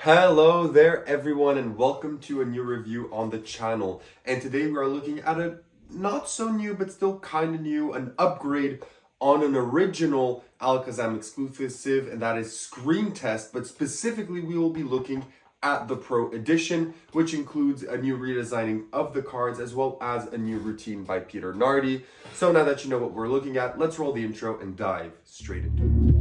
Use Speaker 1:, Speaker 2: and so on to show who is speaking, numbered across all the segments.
Speaker 1: Hello there everyone and welcome to a new review on the channel. And today we are looking at a not so new but still kind of new, an upgrade on an original ALAKAZAM exclusive, and that is Screen Test. But specifically we will be looking at the Pro Edition, which includes a new redesigning of the cards as well as a new routine by Peter Nardi. So now that you know what we're looking at, let's roll the intro and dive straight into it.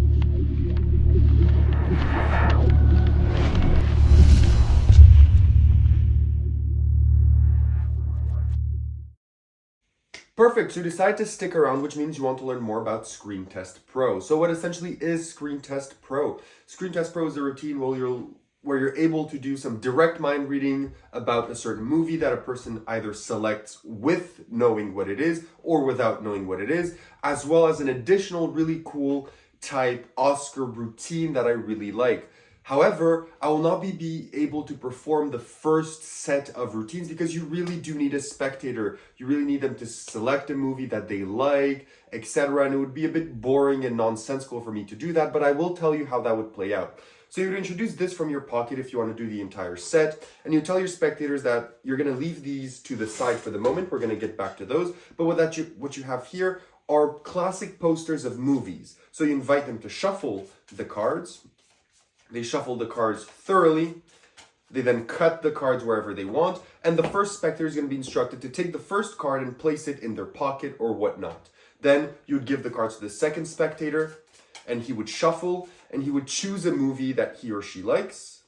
Speaker 1: Perfect, so you decide to stick around, which means you want to learn more about Screen Test Pro. So what essentially is Screen Test Pro? Screen Test Pro is a routine where you're able to do some direct mind reading about a certain movie that a person either selects with knowing what it is or without knowing what it is, as well as an additional really cool type Oscar routine that I really like. However, I will not be able to perform the first set of routines because you really do need a spectator. You really need them to select a movie that they like, etc. And it would be a bit boring and nonsensical for me to do that, but I will tell you how that would play out. So you would introduce this from your pocket if you want to do the entire set, and you tell your spectators that you're going to leave these to the side for the moment. We're going to get back to those, but what you have here are classic posters of movies. So you invite them to shuffle the cards. They shuffle the cards thoroughly. They then cut the cards wherever they want. And the first spectator is going to be instructed to take the first card and place it in their pocket or whatnot. Then you would give the cards to the second spectator and he would shuffle and he would choose a movie that he or she likes.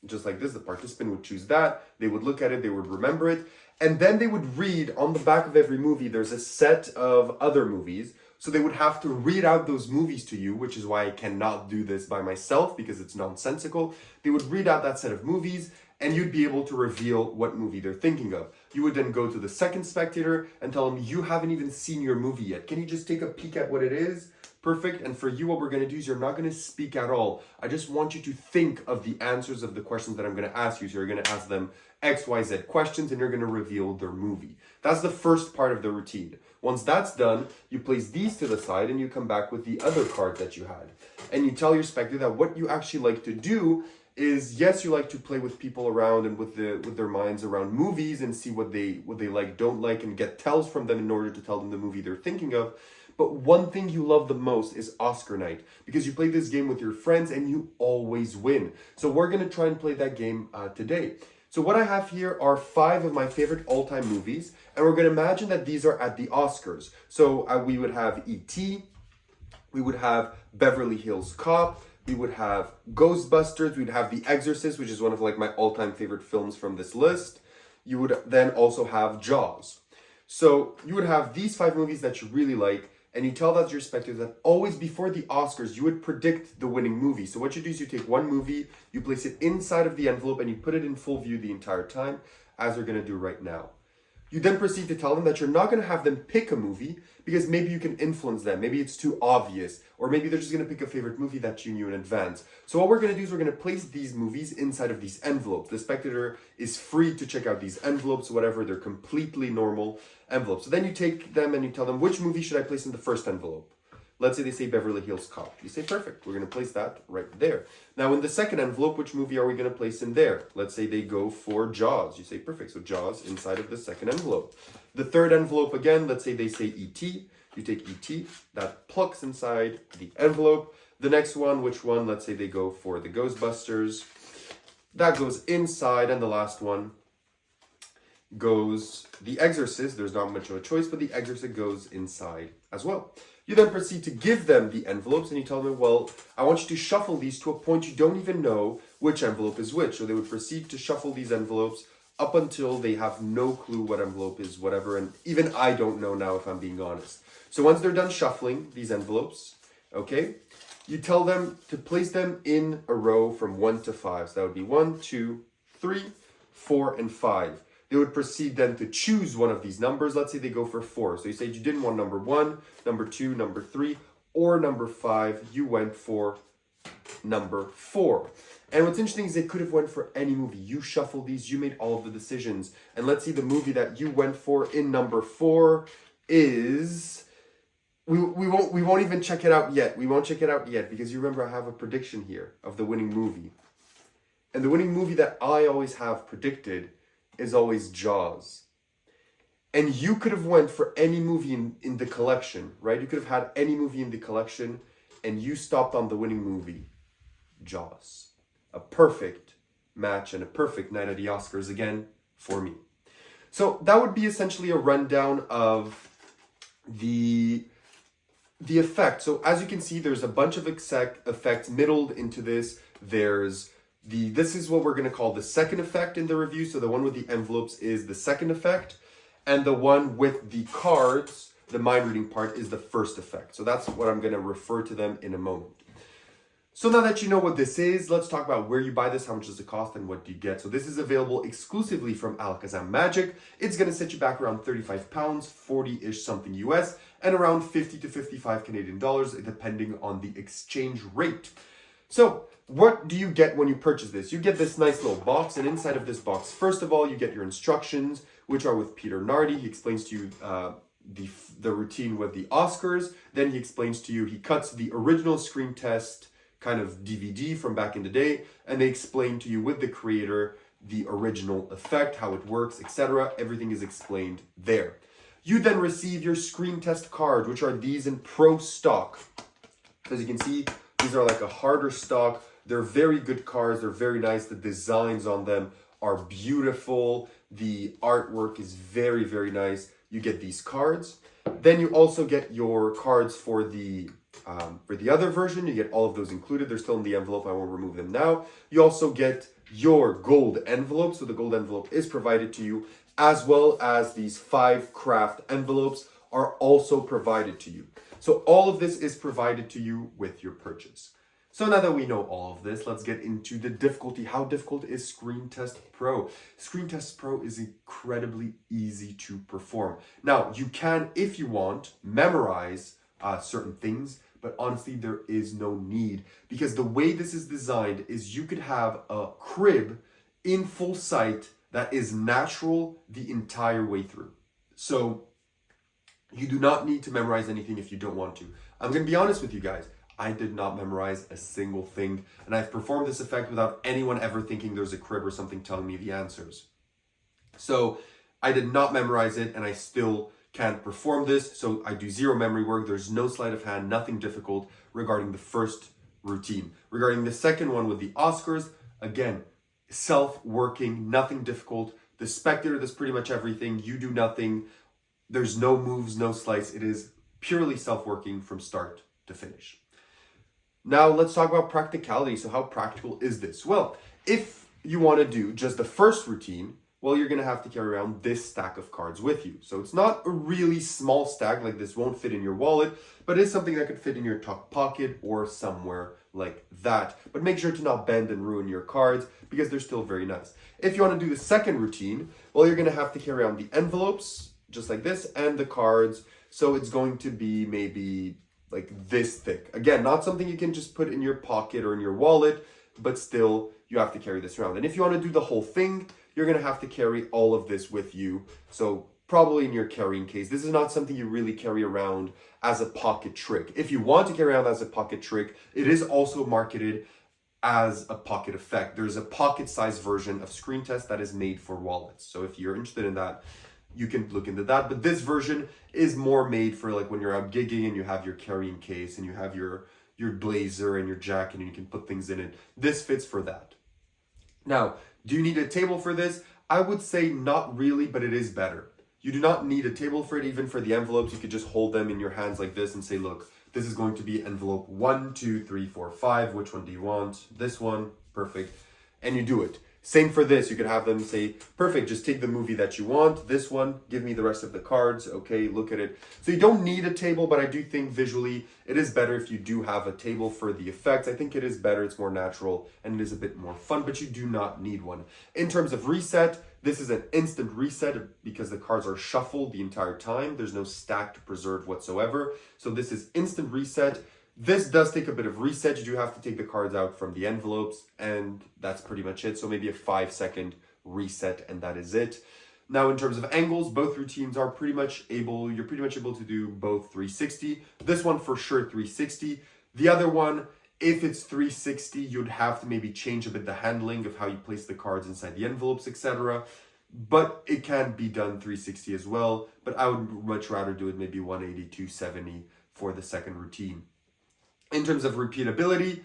Speaker 1: Just like this, the participant would choose that. They would look at it, they would remember it. And then they would read on the back of every movie, there's a set of other movies. So they would have to read out those movies to you, which is why I cannot do this by myself because it's nonsensical. They would read out that set of movies and you'd be able to reveal what movie they're thinking of. You would then go to the second spectator and tell them, you haven't even seen your movie yet. Can you just take a peek at what it is? Perfect. And for you, what we're going to do is you're not going to speak at all. I just want you to think of the answers of the questions that I'm going to ask you. So you're going to ask them X, Y, Z questions and you're going to reveal their movie. That's the first part of the routine. Once that's done, you place these to the side and you come back with the other card that you had. And you tell your spectator that what you actually like to do is, yes, you like to play with people around and with their minds around movies and see what they like, don't like, and get tells from them in order to tell them the movie they're thinking of. But one thing you love the most is Oscar night, because you play this game with your friends and you always win. So we're going to try and play that game today. So what I have here are 5 of my favorite all-time movies, and we're going to imagine that these are at the Oscars. So we would have E.T., we would have Beverly Hills Cop, we would have Ghostbusters, we'd have The Exorcist, which is one of my all-time favorite films from this list. You would then also have Jaws. So you would have these 5 movies that you really like, and you tell that to your spectators that always before the Oscars, you would predict the winning movie. So what you do is you take one movie, you place it inside of the envelope, and you put it in full view the entire time, as we're going to do right now. You then proceed to tell them that you're not going to have them pick a movie because maybe you can influence them. Maybe it's too obvious, or maybe they're just going to pick a favorite movie that you knew in advance. So what we're going to do is we're going to place these movies inside of these envelopes. The spectator is free to check out these envelopes, whatever, they're completely normal envelopes. So then you take them and you tell them, which movie should I place in the first envelope? Let's say they say Beverly Hills Cop. You say, perfect, we're going to place that right there. Now in the second envelope, which movie are we going to place in there? Let's say they go for Jaws. You say, perfect, so Jaws inside of the second envelope. The third envelope again, let's say they say E.T. You take E.T., that plucks inside the envelope. The next one, which one? Let's say they go for the Ghostbusters. That goes inside, and the last one goes The Exorcist. There's not much of a choice, but The Exorcist goes inside as well. You then proceed to give them the envelopes and you tell them, well, I want you to shuffle these to a point you don't even know which envelope is which. So they would proceed to shuffle these envelopes up until they have no clue what envelope is whatever. And even I don't know now, if I'm being honest. So once they're done shuffling these envelopes, okay, you tell them to place them in a row from 1 to 5. So that would be 1, 2, 3, 4, and 5. They would proceed then to choose one of these numbers. Let's say they go for 4. So you said you didn't want number 1, number 2, number 3, or number 5. You went for number 4. And what's interesting is they could have went for any movie. You shuffled these, you made all of the decisions. And let's see, the movie that you went for in number 4 is... We won't even check it out yet. We won't check it out yet because you remember I have a prediction here of the winning movie. And the winning movie that I always have predicted is always Jaws. And you could have went for any movie in the collection, right? You could have had any movie in the collection, and you stopped on the winning movie, Jaws. A perfect match and a perfect night at the Oscars again for me. So that would be essentially a rundown of the effect. So as you can see, there's a bunch of effects middled into this. This is what we're going to call the second effect in the review. So the one with the envelopes is the second effect. And the one with the cards, the mind reading part, is the first effect. So that's what I'm going to refer to them in a moment. So now that you know what this is, let's talk about where you buy this, how much does it cost, and what do you get. So this is available exclusively from ALAKAZAM Magic. It's going to set you back around £35, 40-ish something US, and around 50 to 55 Canadian dollars, depending on the exchange rate. So what do you get when you purchase this? You get this nice little box, and inside of this box, first of all, you get your instructions, which are with Peter Nardi. He explains to you the routine with the Oscars. Then he explains to you, he cuts the original screen test kind of DVD from back in the day, and they explain to you with the creator the original effect, how it works, etc. Everything is explained there. You then receive your screen test cards, which are these in pro stock. As you can see, these are like a harder stock. They're very good cards. They're very nice. The designs on them are beautiful. The artwork is very, very nice. You get these cards. Then you also get your cards for the other version. You get all of those included. They're still in the envelope. I won't remove them now. You also get your gold envelope. So the gold envelope is provided to you, as well as these 5 craft envelopes are also provided to you. So all of this is provided to you with your purchase. So now that we know all of this, let's get into the difficulty. How difficult is Screen Test Pro? Screen Test Pro is incredibly easy to perform. Now, you can, if you want, memorize certain things, but honestly, there is no need, because the way this is designed is you could have a crib in full sight that is natural the entire way through. So you do not need to memorize anything if you don't want to. I'm going to be honest with you guys. I did not memorize a single thing, and I've performed this effect without anyone ever thinking there's a crib or something telling me the answers. So I did not memorize it, and I still can't perform this. So I do zero memory work. There's no sleight of hand, nothing difficult regarding the first routine. Regarding the second one with the Oscars, again, self-working, nothing difficult. The spectator does pretty much everything. You do nothing. There's no moves, no slice. It is purely self-working from start to finish. Now let's talk about practicality. So how practical is this? Well, if you want to do just the first routine, well, you're going to have to carry around this stack of cards with you. So it's not a really small stack, like this won't fit in your wallet, but it's something that could fit in your top pocket or somewhere like that. But make sure to not bend and ruin your cards, because they're still very nice. If you want to do the second routine, well, you're going to have to carry around the envelopes, just like this, and the cards. So it's going to be maybe like this thick. Again, not something you can just put in your pocket or in your wallet, but still you have to carry this around. And if you want to do the whole thing, you're going to have to carry all of this with you. So probably in your carrying case. This is not something you really carry around as a pocket trick. If you want to carry around as a pocket trick, it is also marketed as a pocket effect. There's a pocket-sized version of Screen Test that is made for wallets. So if you're interested in that, you can look into that. But this version is more made for like when you're out gigging and you have your carrying case and you have your blazer and your jacket and you can put things in it. This fits for that. Now, do you need a table for this? I would say not really, but it is better. You do not need a table for it. Even for the envelopes, you could just hold them in your hands like this and say, look, this is going to be envelope 1, 2, 3, 4, 5. Which one do you want? This one. Perfect. And you do it. Same for this. You could have them say, perfect, just take the movie that you want. This one, give me the rest of the cards. Okay, look at it. So you don't need a table, but I do think visually it is better if you do have a table for the effects. I think it is better. It's more natural and it is a bit more fun, but you do not need one. In terms of reset, this is an instant reset because the cards are shuffled the entire time. There's no stack to preserve whatsoever. So this is instant reset. This does take a bit of reset. You do have to take the cards out from the envelopes, and that's pretty much it. So maybe a 5-second reset, and that is it. Now, in terms of angles, both routines are you're pretty much able to do both 360. This one for sure 360. The other one If it's 360, you'd have to maybe change a bit the handling of how you place the cards inside the envelopes, etc. But it can be done 360 as well. But I would much rather do it maybe 180, 270 for the second routine. In terms of repeatability,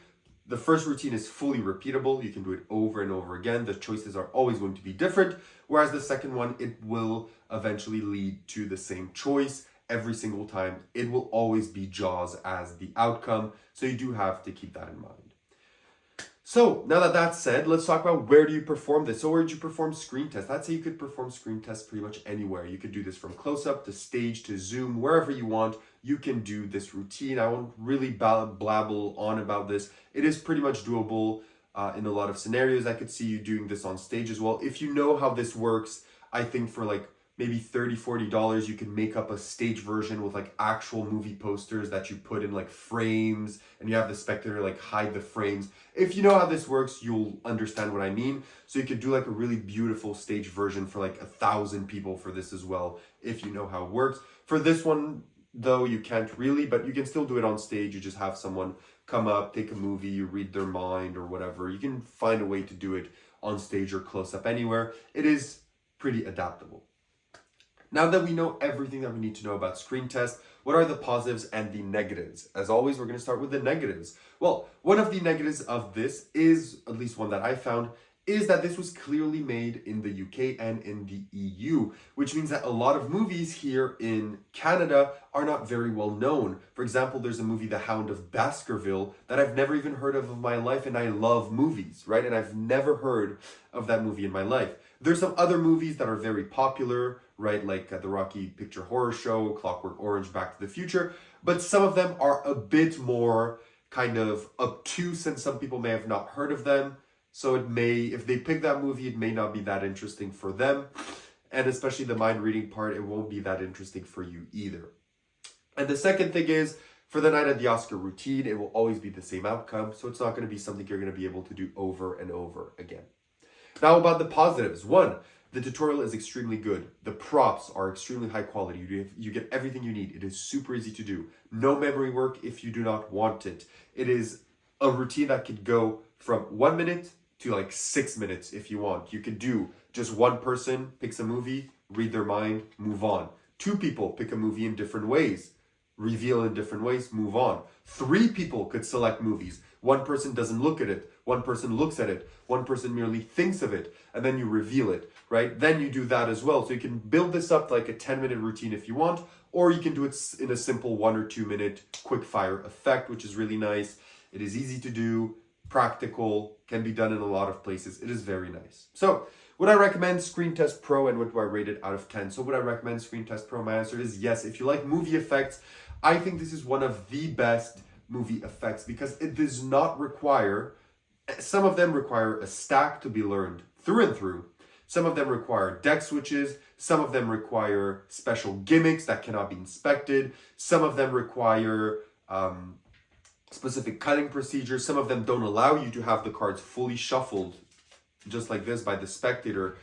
Speaker 1: the first routine is fully repeatable. You can do it over and over again. The choices are always going to be different. Whereas the second one, it will eventually lead to the same choice every single time. It will always be Jaws as the outcome. So you do have to keep that in mind. So now that that's said, let's talk about where do you perform this. So where do you perform screen tests? I'd say you could perform screen tests pretty much anywhere. You could do this from close-up to stage to zoom, wherever you want. You can do this routine. I won't really blabble on about this. It is pretty much doable in a lot of scenarios. I could see you doing this on stage as well. If you know how this works, I think for like maybe $30, $40, you can make up a stage version with like actual movie posters that you put in like frames, and you have the spectator like hide the frames. If you know how this works, you'll understand what I mean. So you could do like a really beautiful stage version for like 1,000 people for this as well, if you know how it works. For this one, though, you can't really, but you can still do it on stage. You just have someone come up, take a movie, you read their mind or whatever. You can find a way to do it on stage or close up anywhere. It is pretty adaptable. Now that we know everything that we need to know about screen test, what are the positives and the negatives? As always, we're going to start with the negatives. Well, one of the negatives of this is, at least one that I found, is that this was clearly made in the UK and in the EU, which means that a lot of movies here in Canada are not very well known. For example, there's a movie, The Hound of Baskerville, that I've never even heard of in my life, and I love movies, right? And I've never heard of that movie in my life. There's some other movies that are very popular, right? Like the Rocky Picture Horror Show, Clockwork Orange, Back to the Future, but some of them are a bit more kind of obtuse, and some people may have not heard of them. So it may, if they pick that movie, it may not be that interesting for them. And especially the mind reading part, it won't be that interesting for you either. And the second thing is, for the night at the Oscar routine, it will always be the same outcome. So it's not going to be something you're going to be able to do over and over again. Now about the positives. One, the tutorial is extremely good. The props are extremely high quality. You get everything you need. It is super easy to do. No memory work if you do not want it. It is a routine that could go from 1 minute to like 6 minutes if you want. You could do just one person picks a movie, read their mind, move on. 2 people pick a movie in different ways, reveal in different ways, move on. 3 people could select movies. 1 person doesn't look at it, 1 person looks at it, 1 person merely thinks of it, and then you reveal it, right? Then you do that as well. So you can build this up like a 10-minute routine if you want, or you can do it in a simple 1 or 2 minute quick fire effect, which is really nice. It is easy to do, practical, can be done in a lot of places. It is very nice. So would I recommend Screen Test Pro, and what do I rate it out of 10? So would I recommend Screen Test Pro? My answer is yes. If you like movie effects, I think this is one of the best movie effects because it does not require, some of them require a stack to be learned through and through. Some of them require deck switches. Some of them require special gimmicks that cannot be inspected. Some of them require specific cutting procedures. Some of them don't allow you to have the cards fully shuffled just like this by the spectator,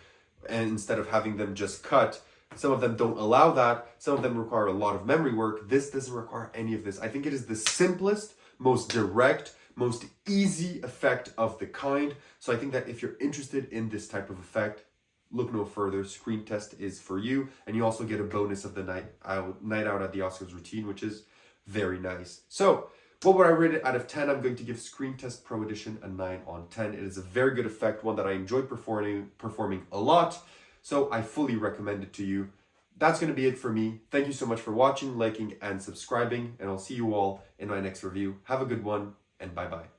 Speaker 1: and instead of having them just cut. Some of them don't allow that. Some of them require a lot of memory work. This doesn't require any of this. I think it is the simplest, most direct, most easy effect of the kind. So I think that if you're interested in this type of effect, look no further. Screen Test is for you. And you also get a bonus of the night out at the Oscars routine, which is very nice. So what would I rate it out of 10? I'm going to give Screen Test Pro Edition a 9 on 10. It is a very good effect, one that I enjoy performing a lot. So I fully recommend it to you. That's going to be it for me. Thank you so much for watching, liking, and subscribing. And I'll see you all in my next review. Have a good one, and bye-bye.